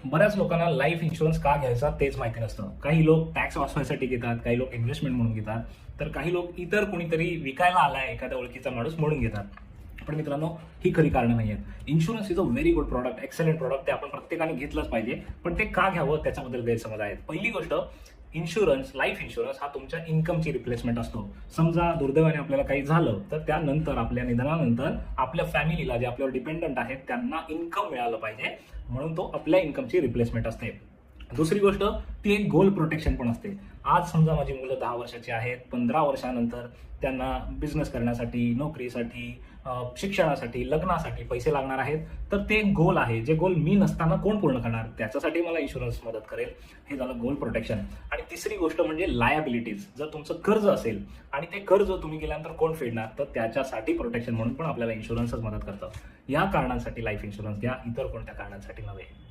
बऱ्याच लोकांना life insurance का घ्यायचा तेच माहिती नसतं. काही लोक टॅक्स वाचवायसाठी घेतात, काही लोक इन्व्हेस्टमेंट म्हणून घेतात, तर काही लोक इतर कोणीतरी विकायला आलाय एखाद्या ओळखीचा माणूस म्हणून घेतात. पण मित्रांनो, ही खरी कारणं नाही आहेत. Insurance is a very good product, excellent product. ते आपण प्रत्येकाने घेतलंच पाहिजे. पण ते का घ्यावं त्याच्याबद्दल गैरसमज आहेत. पहिली गोष्ट, इन्शुरन्स, लाईफ इन्शुरन्स हा तुमच्या इन्कमची रिप्लेसमेंट असतो. समजा दुर्दैवाने आपल्याला काही झालं तर त्यानंतर, आपल्या निधनानंतर आपल्या फॅमिलीला, जे आपल्यावर डिपेंडंट आहेत, त्यांना इन्कम मिळालं पाहिजे, म्हणून तो आपल्या इन्कमची रिप्लेसमेंट असते. दुसरी गोष्ट, ती एक गोल प्रोटेक्शन पण असते. आज समजा माझी मुलं 10 वर्षाची आहेत, 15 वर्षानंतर त्यांना बिझनेस करण्यासाठी, नोकरीसाठी, शिक्षणासाठी, लग्नासाठी पैसे लागणार आहेत, तर ते गोल आहे. जे गोल मी नसताना कोण पूर्ण करणार, त्याच्यासाठी मला इन्शुरन्स मदत करेल. हे झालं गोल प्रोटेक्शन. आणि तिसरी गोष्ट म्हणजे लायबिलिटीज. जर तुमचं कर्ज असेल आणि ते कर्ज तुम्ही गेल्यानंतर कोण फेडणार, तर त्याच्यासाठी प्रोटेक्शन म्हणून पण आपल्याला इन्शुरन्सच मदत करतं. या कारणांसाठी लाईफ इन्शुरन्स घ्या, इतर कोणत्या कारणांसाठी नव्हे.